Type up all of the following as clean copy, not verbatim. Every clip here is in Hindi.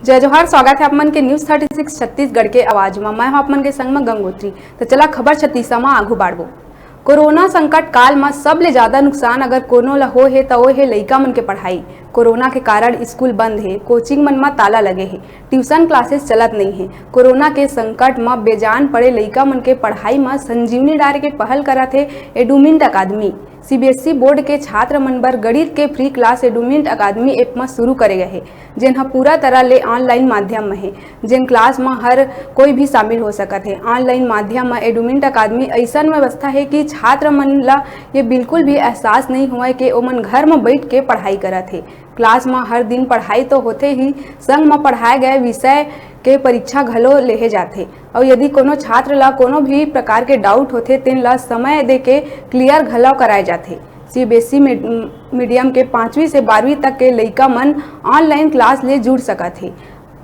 जय जोहार। स्वागत है आप मन के न्यूज 36 छत्तीसगढ़ के आवाज में। मैं हूं आप मन के संग में गंगोत्री। तो चला खबर छत्तीसा में आगू बाढ़बो। कोरोना संकट काल में सबले ज्यादा नुकसान अगर कोनो ला हो है तो वो है लइका मन के पढ़ाई। कोरोना के कारण स्कूल बंद है, कोचिंग मन में ताला लगे है, ट्यूशन क्लासेस चलत नहीं है। कोरोना के संकट में बेजान पड़े लइका मन के पढ़ाई में संजीवनी डारे के पहल करत है एडुमिंट अकादमी। सीबीएसई बोर्ड के छात्र मन बर गणित के फ्री क्लास एडुमिंट अकादमी ऐप में शुरू करे गए है, जेन हा पूरा तरह ले ऑनलाइन माध्यम में है, जेन क्लास में हर कोई भी शामिल हो सकत है। ऑनलाइन माध्यम में एडुमिंट अकादमी ऐसा व्यवस्था है कि छात्र मन ला ये बिल्कुल भी एहसास नहीं हुआ कि ओमन घर में बैठ के पढ़ाई करत है। क्लास में हर दिन पढ़ाई तो होते ही संग में पढ़ाए गए विषय के परीक्षा घलो लेहे जाथे और यदि कोनो छात्र ला कोनो भी प्रकार के डाउट होथे तेन ला समय दे के क्लियर घलो कराए जाथे। सीबीएसई मीडियम के 5वीं से 12वीं तक के लइका मन ऑनलाइन क्लास ले जुड़ सकत है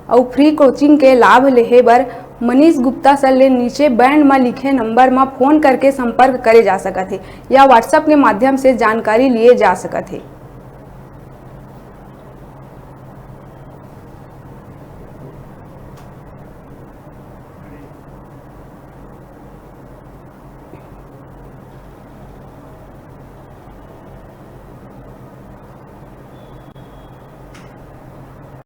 और फ्री कोचिंग के लाभ लेहे बर मनीष गुप्ता सर ले नीचे बैंड में लिखे नंबर में फोन करके संपर्क करे जा सकत है या व्हाट्सएप के माध्यम से जानकारी लिए जा सकत है।